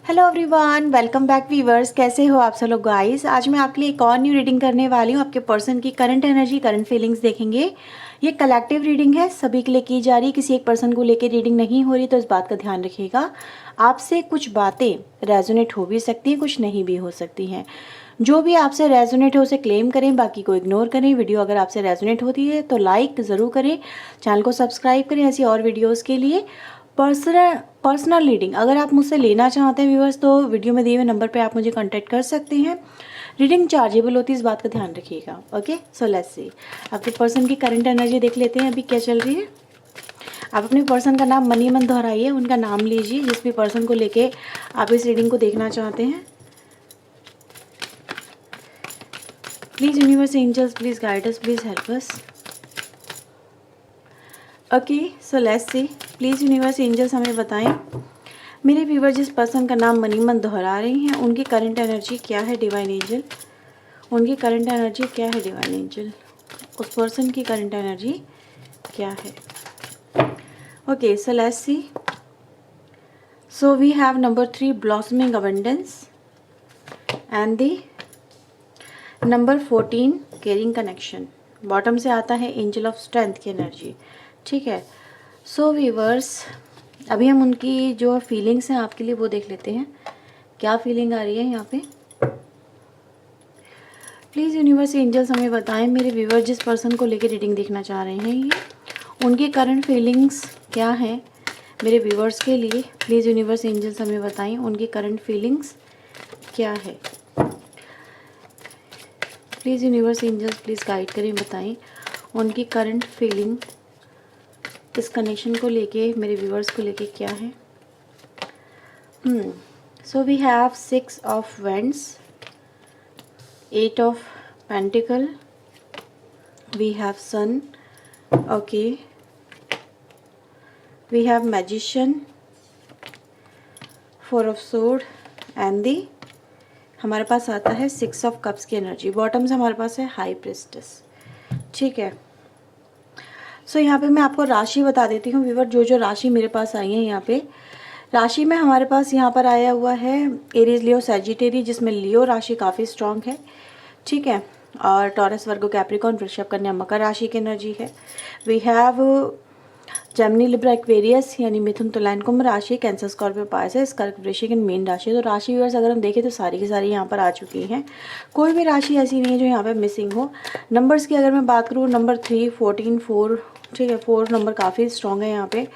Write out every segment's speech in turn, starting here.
Hello everyone, welcome back viewers. कैसे हो आप सब लोग गाइस। आज मैं आपके लिए एक और न्यू रीडिंग करने वाली हूँ। आपके पर्सन की करंट एनर्जी, करंट फीलिंग्स देखेंगे। ये कलेक्टिव रीडिंग है, सभी के लिए की जा रही। किसी एक पर्सन को लेकर रीडिंग नहीं हो रही, तो इस बात का ध्यान रखिएगा। आपसे कुछ बातें रेजोनेट हो भी सकती हैं, कुछ नहीं भी हो सकती हैं। जो भी आपसे रेजोनेट हो उसे क्लेम करें, बाकी को इग्नोर करें। वीडियो अगर आपसे रेजोनेट होती है तो लाइक ज़रूर करें, चैनल को सब्सक्राइब करें ऐसी और वीडियोज़ के लिए। पर्सनल रीडिंग अगर आप मुझसे लेना चाहते हैं व्यूअर्स, तो वीडियो में दिए हुए नंबर पे आप मुझे कांटेक्ट कर सकते हैं। रीडिंग चार्जेबल होती है, इस बात का ध्यान रखिएगा। ओके, सो लेट्स सी आपके पर्सन की करंट एनर्जी देख लेते हैं, अभी क्या चल रही है। आप अपने पर्सन का नाम मनी मन दोहराइए, उनका नाम लीजिए जिस भी पर्सन को लेके आप इस रीडिंग को देखना चाहते हैं। Please universe, angels, please guide us, please help us. Okay, so let's see. Please universe, angels हमें बताएं, मेरे व्यूवर जिस पर्सन का नाम मनी मन दोहरा रही हैं उनकी करंट एनर्जी क्या है डिवाइन एंजल। उनकी करंट एनर्जी क्या है डिवाइन एंजल। उस पर्सन की करंट एनर्जी क्या है। Okay, so let's see. So we have number 3 blossoming abundance and the number 14 caring connection. Bottom से आता है एंजल ऑफ स्ट्रेंथ की एनर्जी। ठीक है, सो व्यूवर्स अभी हम उनकी जो फीलिंग्स हैं आपके लिए वो देख लेते हैं, क्या फीलिंग आ रही है यहाँ पे। प्लीज़ यूनिवर्स एंजल्स हमें बताएं, मेरे व्यूवर जिस पर्सन को लेकर रीडिंग देखना चाह रहे हैं ये उनकी करंट फीलिंग्स क्या हैं मेरे व्यूवर्स के लिए। प्लीज़ यूनिवर्स एंजल्स हमें बताएं उनकी करंट फीलिंग्स क्या है। Please universe angels please guide करें, बताएं उनकी करंट फीलिंग इस कनेक्शन को लेके, मेरे व्यूवर्स को लेके क्या है। So we have 6 of wands, 8 of Pentacle, we have Sun, okay, we have Magician, 4 of Sword and the हमारे पास आता है 6 of Cups की एनर्जी। बॉटम से हमारे पास है हाई प्रिस्टेस। ठीक है, सो यहाँ पे मैं आपको राशि बता देती हूँ व्यूवर, जो जो राशि मेरे पास आई है यहाँ पे। राशि में हमारे पास यहाँ पर आया हुआ है एरीज, लियो, सैजिटेरियस, जिसमें लियो राशि काफ़ी स्ट्रांग है। ठीक है, और टॉरस, वर्गो, कैप्रिकॉर्न, वृषभ, कन्या, मकर राशि की एनर्जी है। We have Gemini, Libra, Aquarius यानी मिथुन, तुला, कुंभ राशि, कैंसर, स्कॉर्पियो, पाइसेस, कर्क, वृश्चिक एंड मीन राशि। तो राशि व्यूअर्स अगर हम देखें तो सारी की सारी यहाँ पर आ चुकी हैं, कोई भी राशि ऐसी नहीं है जो यहाँ पर मिसिंग हो। नंबर्स की अगर मैं बात करूँ, नंबर 3, 14, 4, ठीक है, 4 नंबर काफ़ी स्ट्रॉन्ग है यहाँ पे,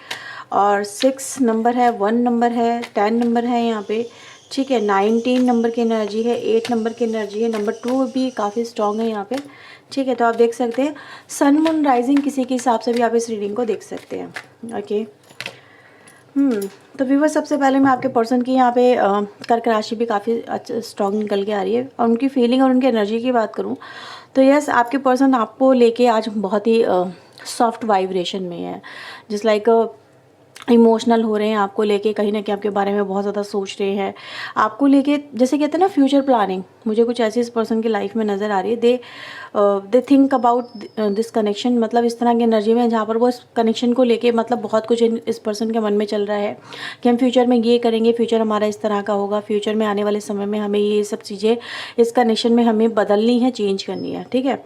और 6 नंबर है, 1 नंबर है, 10 नंबर है यहाँ पे। ठीक है, 19 नंबर की एनर्जी है, 8 नंबर की एनर्जी है, नंबर 2 भी काफ़ी स्ट्रॉन्ग है यहाँ पे। ठीक है, तो आप देख सकते हैं सन, मून, राइजिंग किसी के हिसाब से भी आप इस रीडिंग को देख सकते हैं। ओके, तो व्यूअर सबसे पहले मैं आपके पर्सन की यहाँ पे कर्क राशि भी काफ़ी अच्छा स्ट्रॉन्ग निकल के आ रही है, और उनकी फीलिंग और उनकी एनर्जी की बात करूँ तो यस, आपके पर्सन आपको लेके आज बहुत ही सॉफ्ट वाइब्रेशन में है। जिस लाइक इमोशनल हो रहे हैं आपको लेके, कहीं ना कहीं आपके बारे में बहुत ज़्यादा सोच रहे हैं आपको लेके। जैसे कहते हैं ना फ्यूचर प्लानिंग, मुझे कुछ ऐसी इस पर्सन की लाइफ में नज़र आ रही है। They think about this connection, मतलब इस तरह की एनर्जी में जहाँ पर वो इस कनेक्शन को लेके, मतलब बहुत कुछ इस पर्सन के मन में चल रहा है कि हम फ्यूचर में ये करेंगे, फ्यूचर हमारा इस तरह का होगा, फ्यूचर में आने वाले समय में हमें ये सब चीज़ें इस कनेक्शन में हमें बदलनी है, चेंज करनी है। ठीक है,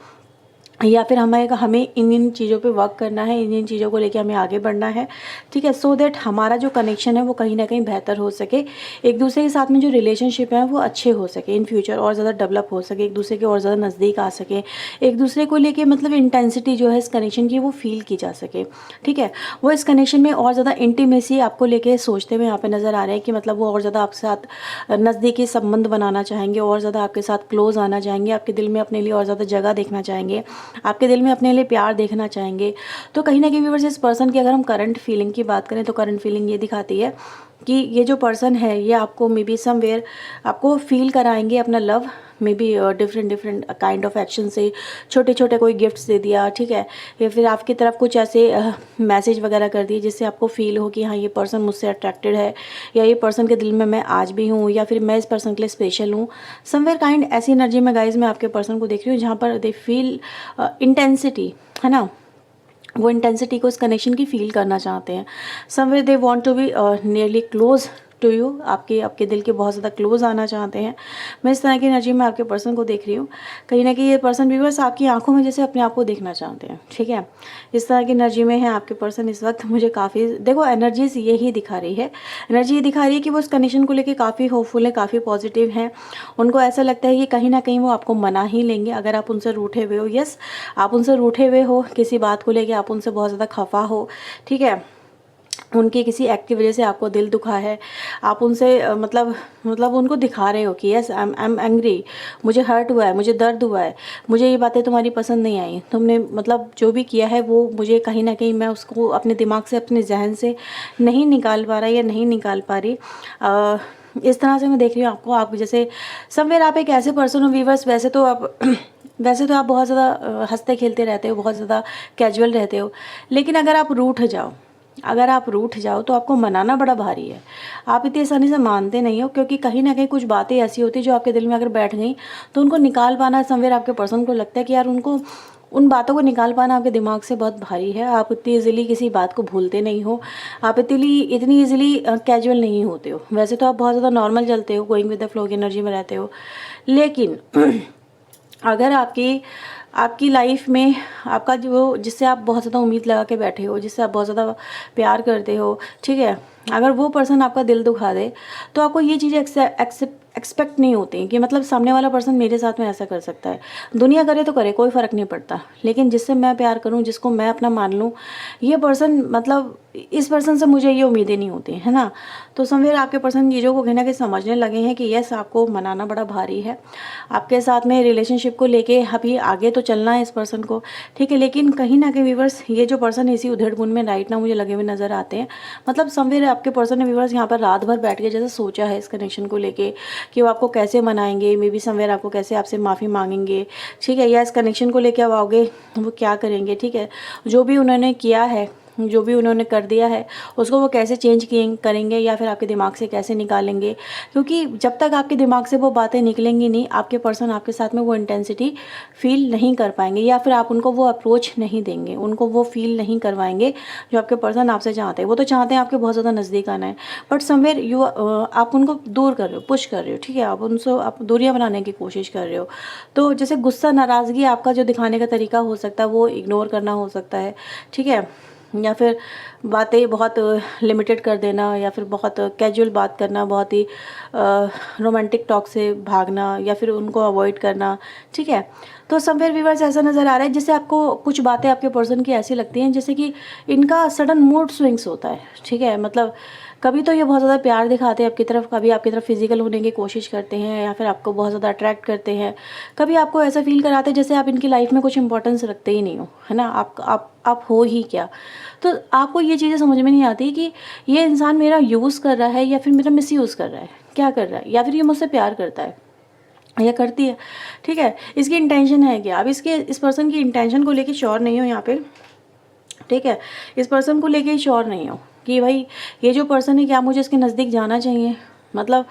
या फिर हमें इन चीज़ों पे वर्क करना है, इन चीज़ों को लेके हमें आगे बढ़ना है। ठीक है, सो दैट हमारा जो कनेक्शन है वो कहीं ना कहीं बेहतर हो सके, एक दूसरे के साथ में जो रिलेशनशिप है वो अच्छे हो सके, इन फ्यूचर और ज़्यादा डेवलप हो सके, एक दूसरे के और ज़्यादा नज़दीक आ सके, एक दूसरे को लेके मतलब इंटेंसिटी जो है इस कनेक्शन की वो फील की जा सके। ठीक है, वो इस कनेक्शन में और ज़्यादा इंटीमेसी आपको लेके सोचते हुए यहाँ पे नज़र आ रहे हैं कि मतलब वो और ज़्यादा आपके साथ नज़दीकी संबंध बनाना चाहेंगे, और ज़्यादा आपके साथ क्लोज आना चाहेंगे, आपके दिल में अपने लिए और ज़्यादा जगह देखना चाहेंगे, आपके दिल में अपने लिए प्यार देखना चाहेंगे। तो कहीं ना कहीं व्यूअर्स इस पर्सन की अगर हम करंट फीलिंग की बात करें तो करंट फीलिंग ये दिखाती है कि ये जो पर्सन है ये आपको मे बी समवेयर आपको फील कराएंगे अपना love, may be different kind of action से, छोटे छोटे कोई गिफ्ट्स दे दिया। ठीक है, या फिर आपकी तरफ कुछ ऐसे मैसेज वगैरह कर दिए जिससे आपको फील हो कि हाँ ये पर्सन मुझसे अट्रैक्टेड है, या ये पर्सन के दिल में मैं आज भी हूँ, या फिर मैं इस पर्सन के लिए स्पेशल हूँ। समवेयर काइंड ऐसी एनर्जी में गाइज मैं आपके पर्सन को देख रही हूँ जहाँ पर दे फील इंटेंसिटी, है ना, वो इंटेंसिटी को इस कनेक्शन की फील करना चाहते हैं। Somewhere they want to be nearly close to you, आपके दिल के बहुत ज़्यादा क्लोज आना चाहते हैं। मैं इस तरह की एनर्जी में आपके पर्सन को देख रही हूँ। कहीं ना कहीं ये पर्सन व्यूअर्स आपकी आंखों में जैसे अपने आप को देखना चाहते हैं, ठीक है, इस तरह की एनर्जी में है आपके पर्सन इस वक्त। मुझे काफ़ी देखो एनर्जीज यही दिखा रही है, एनर्जी ये दिखा रही है कि वो इस कनेक्शन को लेकर काफ़ी होपफुल है, काफ़ी पॉजिटिव हैं। उनको ऐसा लगता है कि कहीं ना कहीं वो आपको मना ही लेंगे अगर आप उनसे रूठे हुए हो। यस, आप उनसे रूठे हुए हो, किसी बात को लेकर आप उनसे बहुत ज़्यादा खफा हो, ठीक है, उनकी किसी एक्ट की वजह से आपको दिल दुखा है, आप उनसे मतलब उनको दिखा रहे हो कि यस आई एम एंग्री, मुझे हर्ट हुआ है, मुझे दर्द हुआ है, मुझे ये बातें तुम्हारी पसंद नहीं आई, तुमने मतलब जो भी किया है वो मुझे कहीं ना कहीं मैं उसको अपने दिमाग से, अपने जहन से नहीं निकाल पा रहा या नहीं निकाल पा रही। इस तरह से मैं देख रही हूँ आपको। आप जैसे समवेयर आप एक ऐसे पर्सन हो व्यूअर्स, वैसे तो आप बहुत ज़्यादा हंसते खेलते रहते हो, बहुत ज़्यादा कैजुअल रहते हो, लेकिन अगर आप रूठ जाओ तो आपको मनाना बड़ा भारी है। आप इतनी आसानी से मानते नहीं हो, क्योंकि कहीं ना कहीं कुछ बातें ऐसी होती जो आपके दिल में अगर बैठ गई तो उनको निकाल पाना समवेयर आपके पर्सन को लगता है कि यार उनको उन बातों को निकाल पाना आपके दिमाग से बहुत भारी है। आप इतनी ईजिली किसी बात को भूलते नहीं हो, आप इतनी ईजिली कैजुअल नहीं होते हो। वैसे तो आप बहुत ज़्यादा नॉर्मल चलते हो, गोइंग विद द फ्लो की एनर्जी में रहते हो, लेकिन अगर आपकी लाइफ में आपका जो जिससे आप बहुत ज़्यादा उम्मीद लगा के बैठे हो, जिससे आप बहुत ज़्यादा प्यार करते हो, ठीक है, अगर वो पर्सन आपका दिल दुखा दे तो आपको ये चीज़ें एक्सपेक्ट नहीं होती कि मतलब सामने वाला पर्सन मेरे साथ में ऐसा कर सकता है। दुनिया करे तो करे, कोई फ़र्क नहीं पड़ता, लेकिन जिससे मैं प्यार करूं, जिसको मैं अपना मान लूं, ये पर्सन मतलब इस पर्सन से मुझे ये उम्मीदें नहीं होती, है ना। तो समवेयर आपके पर्सन चीज़ों को कहीं ना कहीं समझने लगे हैं कि यस आपको मनाना बड़ा भारी है। आपके साथ में रिलेशनशिप को लेके अभी आगे तो चलना है इस पर्सन को, ठीक है, लेकिन कहीं ना कहीं व्यूअर्स ये जो पर्सन इसी उधेड़-बुन में राइट ना मुझे लगे हुए नज़र आते हैं। मतलब समवेयर आपके पर्सन ने व्यूअर्स यहाँ पर रात भर बैठ के जैसे सोचा है इस कनेक्शन को लेके कि वो आपको कैसे मनाएंगे, मे बी समवेयर आपको कैसे आपसे माफ़ी मांगेंगे, ठीक है, या इस कनेक्शन को लेके अब आओगे वो क्या करेंगे, ठीक है, जो भी उन्होंने किया है, जो भी उन्होंने कर दिया है उसको वो कैसे चेंज करेंगे या फिर आपके दिमाग से कैसे निकालेंगे। क्योंकि जब तक आपके दिमाग से वो बातें निकलेंगी नहीं, आपके पर्सन आपके साथ में वो इंटेंसिटी फील नहीं कर पाएंगे, या फिर आप उनको वो अप्रोच नहीं देंगे, उनको वो फील नहीं करवाएंगे जो आपके पर्सन आपसे चाहते हैं। वो तो चाहते हैं आपके बहुत ज़्यादा नज़दीक आना है, बट समवेयर आप उनको दूर कर रहे हो, पुश कर रहे हो, ठीक है, आप दूरियाँ बनाने की कोशिश कर रहे हो। तो जैसे गुस्सा, नाराज़गी आपका जो दिखाने का तरीका हो सकता है वो इग्नोर करना हो सकता है, ठीक है, या फिर बातें बहुत लिमिटेड कर देना, या फिर बहुत कैजुअल बात करना, बहुत ही रोमांटिक टॉक से भागना, या फिर उनको अवॉइड करना, ठीक है। तो समवेयर व्यूअर्स ऐसा नज़र आ रहा है जैसे आपको कुछ बातें आपके पर्सन की ऐसी लगती हैं जैसे कि इनका सडन मूड स्विंग्स होता है, ठीक है, मतलब कभी तो ये बहुत ज़्यादा प्यार दिखाते हैं आपकी तरफ, कभी आपकी तरफ फिजिकल होने की कोशिश करते हैं, या फिर आपको बहुत ज़्यादा अट्रैक्ट करते हैं, कभी आपको ऐसा फील कराते हैं जैसे आप इनकी लाइफ में कुछ इंपॉर्टेंस रखते ही नहीं हो, है ना, आप हो ही क्या। तो आपको ये चीज़ें समझ में नहीं आती कि ये इंसान मेरा यूज़ कर रहा है या फिर मेरा मिसयूज़ कर रहा है, क्या कर रहा है, या फिर ये मुझसे प्यार करता है या करती है, ठीक है, इसकी इंटेंशन है क्या। अब इस पर्सन की इंटेंशन को लेके श्योर नहीं हो यहाँ पे, ठीक है, इस पर्सन को लेके श्योर नहीं हो कि भाई ये जो पर्सन है क्या मुझे इसके नज़दीक जाना चाहिए, मतलब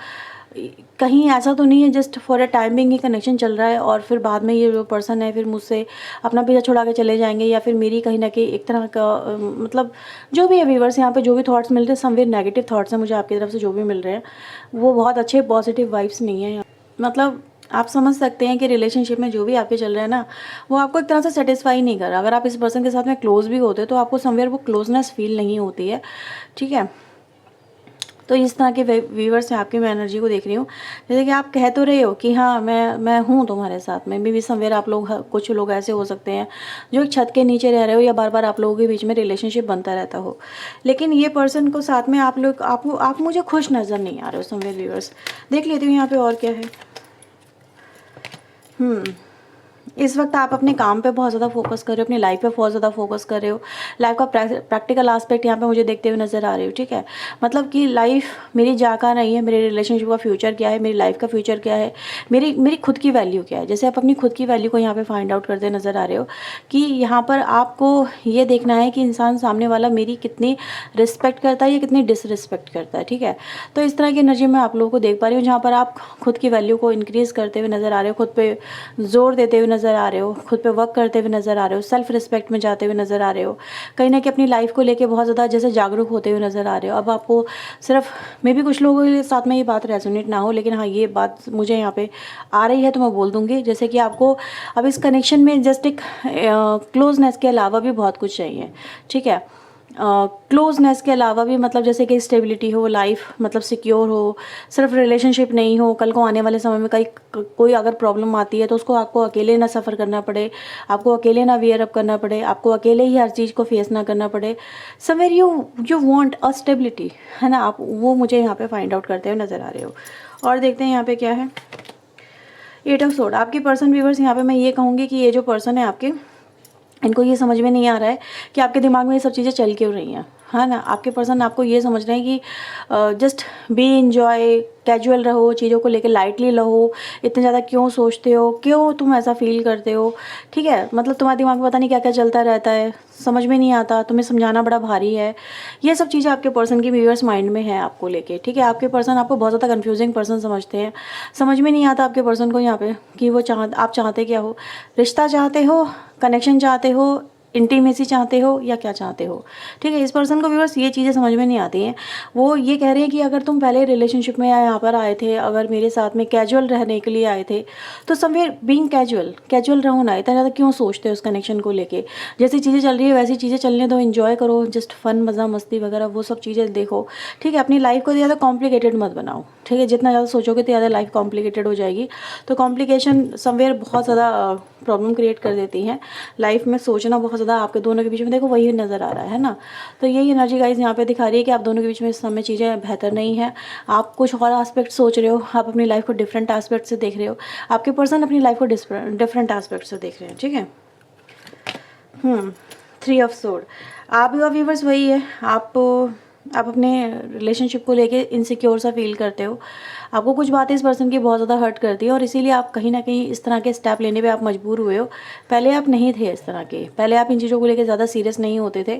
कहीं ऐसा तो नहीं है just for a timing he connection चल रहा है और फिर बाद में ये जो पर्सन है फिर मुझसे अपना पीछा छुड़ा के चले जाएंगे, या फिर मेरी कहीं ना कहीं एक तरह का मतलब जो भी है व्यूअर्स यहाँ पे जो भी थॉट्स मिल रहे हैं समवेयर नेगेटिव थॉट्स हैं मुझे आपकी तरफ से जो भी मिल रहे हैं वो बहुत अच्छे पॉजिटिव वाइब्स नहीं है। मतलब आप समझ सकते हैं कि रिलेशनशिप में जो भी आपके चल रहा है ना वो आपको एक तरह से सेटिस्फाई नहीं कर रहा। अगर आप इस पर्सन के साथ में क्लोज भी होते तो आपको समवेयर वो क्लोजनेस फील नहीं होती है, ठीक है। तो इस तरह के व्यूअर्स से आपकी मैं एनर्जी को देख रही हूँ, जैसे कि आप कह तो रहे हो कि हाँ मैं हूँ तुम्हारे साथ में, मे बी समवेयर आप लोग कुछ लोग ऐसे हो सकते हैं जो एक छत के नीचे रह रहे हो या बार बार आप लोगों के बीच में रिलेशनशिप बनता रहता हो, लेकिन ये पर्सन को साथ में आप लोग आप मुझे खुश नज़र नहीं आ रहे हो समवेयर व्यूअर्स। देख लेती हूँ यहाँ पे और क्या है। इस वक्त आप अपने काम पे बहुत ज़्यादा फोकस कर रहे हो, अपनी लाइफ पे बहुत ज़्यादा फोकस कर रहे हो, लाइफ का प्रैक्टिकल एस्पेक्ट यहाँ पे मुझे देखते हुए नज़र आ रहे हो, ठीक है। मतलब कि लाइफ मेरी जा कहाँ नहीं है, मेरे रिलेशनशिप का फ्यूचर क्या है, मेरी लाइफ का फ्यूचर क्या है, मेरी खुद की वैल्यू क्या है। जैसे आप अपनी खुद की वैल्यू को यहाँ पे फाइंड आउट करते नज़र आ रहे हो कि यहाँ पर आपको ये देखना है कि इंसान सामने वाला मेरी कितनी रिस्पेक्ट करता है या कितनी डिसरिस्पेक्ट करता है, ठीक है। तो इस तरह की एनर्जी मैं आप लोगों को देख पा रही हूँ जहाँ पर आप खुद की वैल्यू को इंक्रीज़ करते हुए नज़र आ रहे हो, खुद पे जोर देते हुए नज़र नज़र आ रहे हो, खुद पे वर्क करते हुए नज़र आ रहे हो, सेल्फ रिस्पेक्ट में जाते हुए नज़र आ रहे हो, कहीं ना कहीं अपनी लाइफ को लेके बहुत ज़्यादा जैसे जागरूक होते हुए नज़र आ रहे हो। अब आपको सिर्फ मे भी कुछ लोगों के साथ में ये बात रेजोनेट ना हो, लेकिन हाँ ये बात मुझे यहाँ पे आ रही है तो मैं बोल दूँगी, जैसे कि आपको अब इस कनेक्शन में जस्ट एक क्लोजनेस के अलावा भी बहुत कुछ चाहिए, ठीक है। क्लोजनेस के अलावा भी मतलब जैसे कि स्टेबिलिटी हो, लाइफ मतलब सिक्योर हो, सिर्फ रिलेशनशिप नहीं हो, कल को आने वाले समय में कोई अगर प्रॉब्लम आती है तो उसको आपको अकेले ना सफ़र करना पड़े, आपको अकेले ना वियर अप करना पड़े, आपको अकेले ही हर चीज़ को फेस ना करना पड़े। Somewhere you want a stability, है ना, आप वो मुझे यहाँ पे फाइंड आउट करते हुए नज़र आ रहे हो। और देखते हैं यहाँ पे क्या है। 8 ऑफ सोर्ड, आपकी पर्सन व्यूवर्स, यहाँ पे मैं ये कहूँगी कि ये जो पर्सन है आपके, इनको ये समझ में नहीं आ रहा है कि आपके दिमाग में ये सब चीज़ें चल क्यों रही हैं, है ना। आपके पर्सन आपको ये समझ रहे हैं कि जस्ट बी इंजॉय, कैजुअल रहो, चीज़ों को लेके लाइटली रहो, इतने ज़्यादा क्यों सोचते हो, क्यों तुम ऐसा फील करते हो, ठीक है। मतलब तुम्हारे दिमाग में पता नहीं क्या क्या चलता रहता है, समझ में नहीं आता, तुम्हें समझाना बड़ा भारी है। ये सब चीज़ें आपके पर्सन की व्यूअर्स माइंड में है आपको लेके, ठीक है। आपके पर्सन आपको बहुत ज़्यादा कंफ्यूजिंग पर्सन समझते हैं, समझ में नहीं आता आपके पर्सन को यहाँ पे कि वो आप चाहते क्या हो, रिश्ता चाहते हो, कनेक्शन चाहते हो, इंटीमेसी चाहते हो, या क्या चाहते हो, ठीक है। इस पर्सन को व्यूअर्स ये चीज़ें समझ में नहीं आती हैं। वो ये कह रहे हैं कि अगर तुम पहले रिलेशनशिप में यहाँ पर आए थे, अगर मेरे साथ में कैजुअल रहने के लिए आए थे, तो समवेयर बीइंग कैजुअल रहो ना, इतना ज़्यादा क्यों सोचते हो उस कनेक्शन को लेके। जैसी चीज़ें चल रही है वैसी चीज़ें चलने दो, एंजॉय करो, जस्ट फन, मज़ा मस्ती वगैरह वो सब चीज़ें देखो, ठीक है। अपनी लाइफ को ज़्यादा कॉम्प्लिकेटेड मत बनाओ, ठीक है। जितना ज़्यादा सोचोगे तो ज़्यादा लाइफ कॉम्प्लिकेटेड हो जाएगी। तो कॉम्प्लिकेशन समवेयर बहुत ज़्यादा प्रॉब्लम क्रिएट कर देती हैं लाइफ में। सोचना बहुत ज़्यादा आपके दोनों के बीच में, देखो वही नज़र आ रहा है ना। तो यही एनर्जी गाइज यहाँ पे दिखा रही है कि आप दोनों के बीच में इस समय चीज़ें बेहतर नहीं है। आप कुछ और एस्पेक्ट सोच रहे हो, आप अपनी लाइफ को डिफरेंट एस्पेक्ट से देख रहे हो, आपके पर्सन अपनी लाइफ को डिफरेंट एस्पेक्ट से देख रहे हैं, ठीक है। 3 ऑफ सोर्ड, आप व्यूवर्स वही है, आप अपने रिलेशनशिप को लेके इनसिक्योर सा फील करते हो। आपको कुछ बातें इस पर्सन की बहुत ज़्यादा हर्ट करती है और इसीलिए आप कहीं ना कहीं इस तरह के स्टेप लेने पे आप मजबूर हुए हो। पहले आप नहीं थे इस तरह के, पहले आप इन चीज़ों को लेके ज़्यादा सीरियस नहीं होते थे,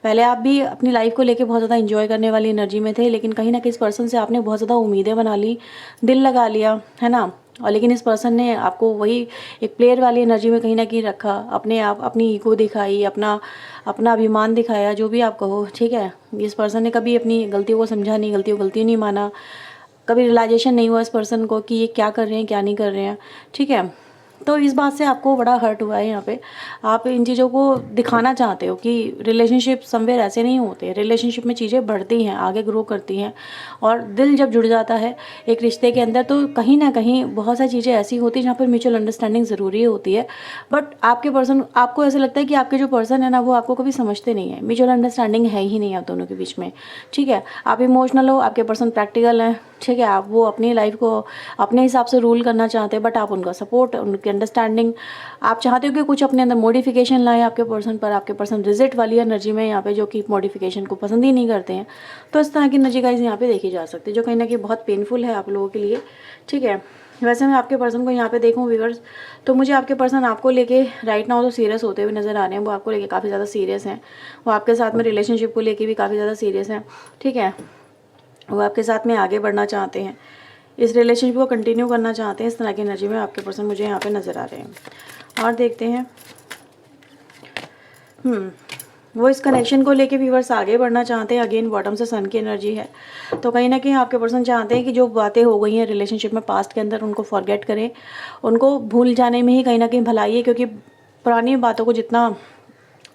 पहले आप भी अपनी लाइफ को लेके बहुत ज़्यादा इंजॉय करने वाली एनर्जी में थे। लेकिन कहीं ना कहीं इस पर्सन से आपने बहुत ज़्यादा उम्मीदें बना ली, दिल लगा लिया, है ना। और लेकिन इस पर्सन ने आपको वही एक प्लेयर वाली एनर्जी में कहीं ना कहीं रखा, अपने आप अपनी ईगो दिखाई, अपना अभिमान दिखाया, जो भी आप कहो, ठीक है। इस पर्सन ने कभी अपनी गलतियों को समझा नहीं, गलतियों को गलती नहीं माना, कभी रियलाइजेशन नहीं हुआ इस पर्सन को कि ये क्या कर रहे हैं क्या नहीं कर रहे हैं, ठीक है। तो इस बात से आपको बड़ा हर्ट हुआ है यहाँ पे। आप इन चीज़ों को दिखाना चाहते हो कि रिलेशनशिप समवेयर ऐसे नहीं होते, रिलेशनशिप में चीज़ें बढ़ती हैं, आगे ग्रो करती हैं। और दिल जब जुड़ जाता है एक रिश्ते के अंदर तो कहीं ना कहीं बहुत सारी चीज़ें ऐसी होती हैं जहाँ पर म्यूचुअल अंडरस्टैंडिंग ज़रूरी होती है। बट आपके पर्सन, आपको ऐसा लगता है कि आपके जो पर्सन है ना वो आपको कभी समझते नहीं है, म्यूचुअल अंडरस्टैंडिंग है ही नहीं आप दोनों के बीच में, ठीक है। आप इमोशनल हो, आपके पर्सन प्रैक्टिकल हैं, ठीक है। आप वो अपनी लाइफ को अपने हिसाब से रूल करना चाहते हैं, बट आप उनका सपोर्ट, उनकी अंडरस्टैंडिंग, आप चाहते हो कि कुछ अपने अंदर मॉडिफिकेशन लाएं आपके पर्सन पर। आपके पर्सन रिजिट वाली एनर्जी में यहाँ पे, जो कि मॉडिफिकेशन को पसंद ही नहीं करते हैं। तो इस तरह की एनर्जी गाइस यहाँ पे देखी जा सकती है, जो कहीं ना कहीं बहुत पेनफुल है आप लोगों के लिए, ठीक है। वैसे मैं आपके पर्सन को यहाँ पे देखूँ व्यूअर्स, तो मुझे आपके पर्सन आपको लेके राइट नाउ तो सीरियस होते हुए नज़र आ रहे हैं। वो आपको लेके काफ़ी ज़्यादा सीरियस हैं, वो आपके साथ में रिलेशनशिप को लेके भी काफ़ी ज़्यादा सीरियस हैं, ठीक है। वो आपके साथ में आगे बढ़ना चाहते हैं, इस रिलेशनशिप को कंटिन्यू करना चाहते हैं। इस तरह की एनर्जी में आपके पर्सन मुझे यहाँ पे नज़र आ रहे हैं। और देखते हैं वो इस कनेक्शन को लेके व्यूअर्स आगे बढ़ना चाहते हैं। अगेन बॉटम से सन की एनर्जी है, तो कहीं ना कहीं आपके पर्सन चाहते हैं कि जो बातें हो गई हैं रिलेशनशिप में पास्ट के अंदर उनको फॉरगेट करें, उनको भूल जाने में ही कहीं ना कहीं भलाई है। क्योंकि पुरानी बातों को जितना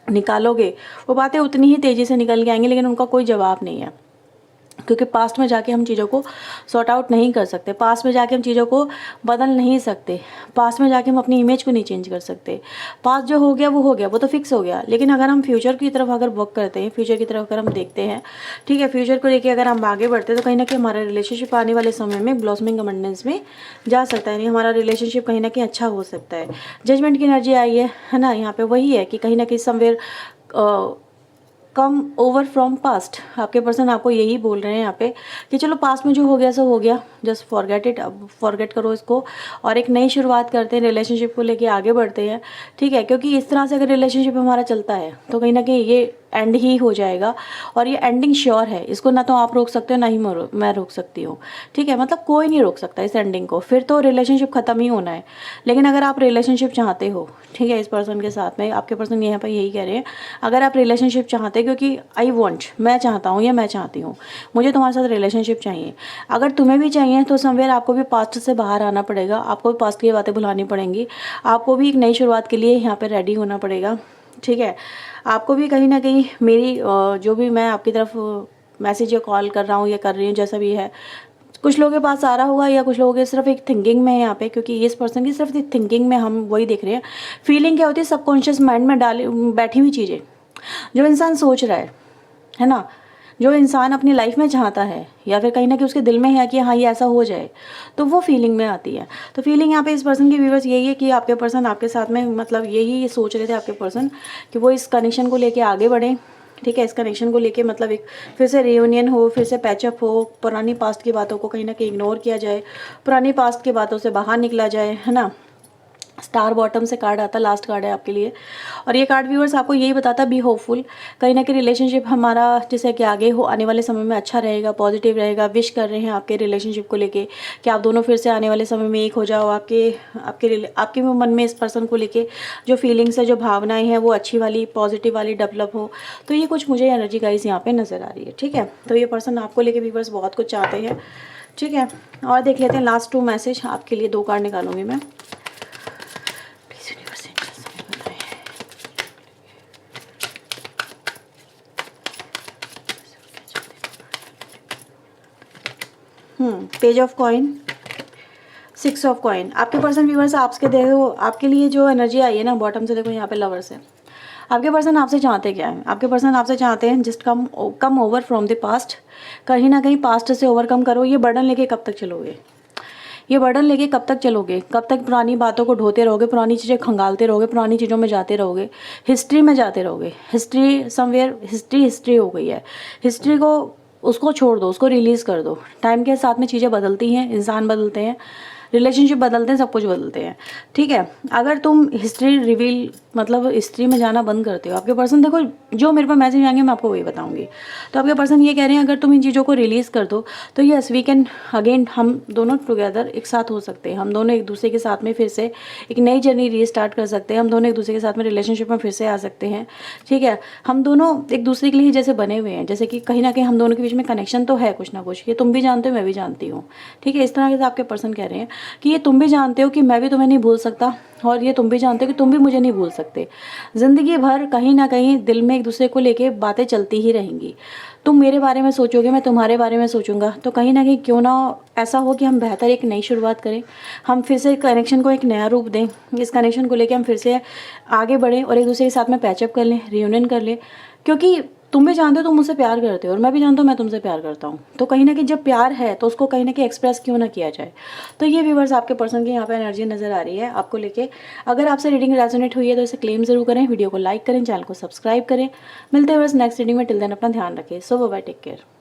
निकालोगे वो बातें उतनी ही तेज़ी से निकल के आएंगी, लेकिन उनका कोई जवाब नहीं है। क्योंकि पास्ट में जाके हम चीज़ों को सॉर्ट आउट नहीं कर सकते, पास्ट में जाके हम चीज़ों को बदल नहीं सकते, पास्ट में जाके हम अपनी इमेज को नहीं चेंज कर सकते। पास्ट जो हो गया, वो तो फिक्स हो गया। लेकिन अगर हम फ्यूचर की तरफ अगर वर्क करते हैं, फ्यूचर की तरफ अगर हम देखते हैं, ठीक है, फ्यूचर को लेके अगर हम आगे बढ़ते हैं, तो कहीं ना कहीं हमारा रिलेशनशिप आने वाले समय में ब्लॉसमिंग अबंडेंस में जा सकता है, यानी हमारा रिलेशनशिप कहीं ना कहीं अच्छा हो सकता है। जजमेंट की एनर्जी आई है ना यहाँ पे। वही है कि कहीं ना कहीं somewhere come over from past, आपके पर्सन आपको यही बोल रहे हैं यहाँ पे कि चलो पास्ट में जो हो गया सो हो गया, जस्ट फॉरगेट इट, अब फॉरगेट करो इसको और एक नई शुरुआत करते हैं, रिलेशनशिप को लेके आगे बढ़ते हैं, ठीक है। क्योंकि इस तरह से अगर रिलेशनशिप हमारा चलता है तो कहीं ना कहीं ये एंड ही हो जाएगा और ये एंडिंग श्योर है। इसको ना तो आप रोक सकते हो ना ही मैं रोक सकती हूँ, ठीक है। मतलब कोई नहीं रोक सकता इस एंडिंग को, फिर तो रिलेशनशिप ख़त्म ही होना है। लेकिन अगर आप रिलेशनशिप चाहते हो, ठीक है, इस पर्सन के साथ में, आपके पर्सन यहाँ पर यही कह रहे हैं, अगर आप रिलेशनशिप चाहते हैं, क्योंकि आई वॉन्ट, मैं चाहता हूँ या मैं चाहती हूँ, मुझे तुम्हारे साथ रिलेशनशिप चाहिए। अगर तुम्हें भी चाहिए तो समवेयर आपको भी पास्ट से बाहर आना पड़ेगा, आपको भी पास्ट की बातें भुलानी पड़ेंगी, आपको भी एक नई शुरुआत के लिए यहाँ पर रेडी होना पड़ेगा, ठीक है। आपको भी कहीं ना कहीं मेरी जो भी मैं आपकी तरफ मैसेज या कॉल कर रहा हूँ या कर रही हूँ, जैसा भी है, कुछ लोगों के पास आ रहा होगा या कुछ लोगों के सिर्फ एक थिंकिंग में है यहाँ पे, क्योंकि इस पर्सन की सिर्फ एक थिंकिंग में हम वही देख रहे हैं। फीलिंग क्या होती है? सबकॉन्शियस माइंड में डाली बैठी हुई चीज़ें जो इंसान सोच रहा है ना, जो इंसान अपनी लाइफ में चाहता है या फिर कहीं ना कहीं उसके दिल में है कि हाँ ये ऐसा हो जाए, तो वो फीलिंग में आती है। तो फीलिंग यहाँ पे इस पर्सन की व्यूअर्स यही है कि आपके पर्सन आपके साथ में, मतलब यही सोच रहे थे आपके पर्सन कि वो इस कनेक्शन को लेके आगे बढ़ें, ठीक है। इस कनेक्शन को लेके मतलब एक फिर से रियूनियन हो, फिर से पैचअप हो, पुरानी पास्ट की बातों को कहीं ना कहीं इग्नोर किया जाए, पुरानी पास्ट की बातों से बाहर निकला जाए, है ना। स्टार बॉटम से कार्ड आता, लास्ट कार्ड है आपके लिए, और ये कार्ड व्यूअर्स आपको यही बताता बी होपफुल। कहीं ना कहीं रिलेशनशिप हमारा जैसे कि आगे हो आने वाले समय में अच्छा रहेगा, पॉजिटिव रहेगा। विश कर रहे हैं आपके रिलेशनशिप को लेके कि आप दोनों फिर से आने वाले समय में एक हो जाओ। आपके मन में इस पर्सन को लेके जो फीलिंग्स है, जो भावनाएं हैं, वो अच्छी वाली, पॉजिटिव वाली डेवलप हो। तो ये कुछ मुझे एनर्जी गाइस यहाँ पे नज़र आ रही है, ठीक है। तो ये पर्सन आपको लेके व्यूअर्स बहुत कुछ चाहते हैं, ठीक है। और देख लेते हैं लास्ट 2 मैसेज आपके लिए, 2 कार्ड निकालूंगी मैं। Page of coin, 6 of coin. आपके पर्सन व्यूअर्स आपके देखो, आपके लिए जो एनर्जी आई है ना बॉटम से, देखो यहाँ पे लवर्स है। आपके पर्सन आपसे चाहते क्या है? आपके पर्सन आपसे चाहते हैं just come over from the past. कहीं ना कहीं पास्ट से ओवरकम करो। ये बर्डन लेके कब तक चलोगे? ये बर्डन लेके कब तक चलोगे? कब तक पुरानी बातों को ढोते रहोगे, पुरानी चीज़ें खंगालते रहोगे, पुरानी चीज़ों में जाते रहोगे, हिस्ट्री में जाते रहोगे? हिस्ट्री समवेयर, हिस्ट्री हो गई है। हिस्ट्री को उसको छोड़ दो, उसको रिलीज़ कर दो। टाइम के साथ में चीज़ें बदलती हैं, इंसान बदलते हैं, रिलेशनशिप बदलते हैं, सब कुछ बदलते हैं, ठीक है। अगर तुम हिस्ट्री रिवील मतलब हिस्ट्री में जाना बंद करते हो, आपके पर्सन देखो जो मेरे पास मैसेज आएंगे मैं आपको वही बताऊंगी। तो आपके पर्सन ये कह रहे हैं अगर तुम इन चीज़ों को रिलीज़ कर दो तो यस वी कैन अगेन, हम दोनों टुगेदर एक साथ हो सकते हैं। हम दोनों एक दूसरे के साथ में फिर से एक नई जर्नी रीस्टार्ट कर सकते हैं। हम दोनों एक दूसरे के साथ में रिलेशनशिप में फिर से आ सकते हैं, ठीक है। हम दोनों एक दूसरे के लिए जैसे बने हुए हैं, जैसे कि कहीं ना कहीं हम दोनों के बीच में कनेक्शन तो है कुछ ना कुछ। ये तुम भी जानते हो, मैं भी जानती हूँ, ठीक है। इस तरह से आपके पर्सन कह रहे हैं कि ये तुम भी जानते हो कि मैं भी तुम्हें नहीं भूल सकता, और ये तुम भी जानते हो कि तुम भी मुझे नहीं भूल सकते। ज़िंदगी भर कहीं ना कहीं दिल में एक दूसरे को लेके बातें चलती ही रहेंगी। तुम मेरे बारे में सोचोगे, मैं तुम्हारे बारे में सोचूंगा, तो कहीं ना कहीं क्यों ना ऐसा हो कि हम बेहतर एक नई शुरुआत करें, हम फिर से कनेक्शन को एक नया रूप दें, इस कनेक्शन को लेके हम फिर से आगे बढ़ें और एक दूसरे के साथ में पैचअप कर लें, रियूनियन कर लें। क्योंकि तुम भी जानते हो तुम मुझसे प्यार करते हो और मैं भी जानता हूँ मैं तुमसे प्यार करता हूँ। तो कहीं ना कहीं जब प्यार है तो उसको कहीं ना कहीं एक्सप्रेस क्यों ना किया जाए। तो ये व्यूअर्स आपके पर्सन की यहाँ पे एनर्जी नज़र आ रही है आपको लेके। अगर आपसे रीडिंग रेजोनेट हुई है तो इसे क्लेम जरूर करें, वीडियो को लाइक करें, चैनल को सब्सक्राइब करें। मिलते हैं बस नेक्स्ट रीडिंग में। टिल देन अपना ध्यान रखें। सो बाय, टेक केयर।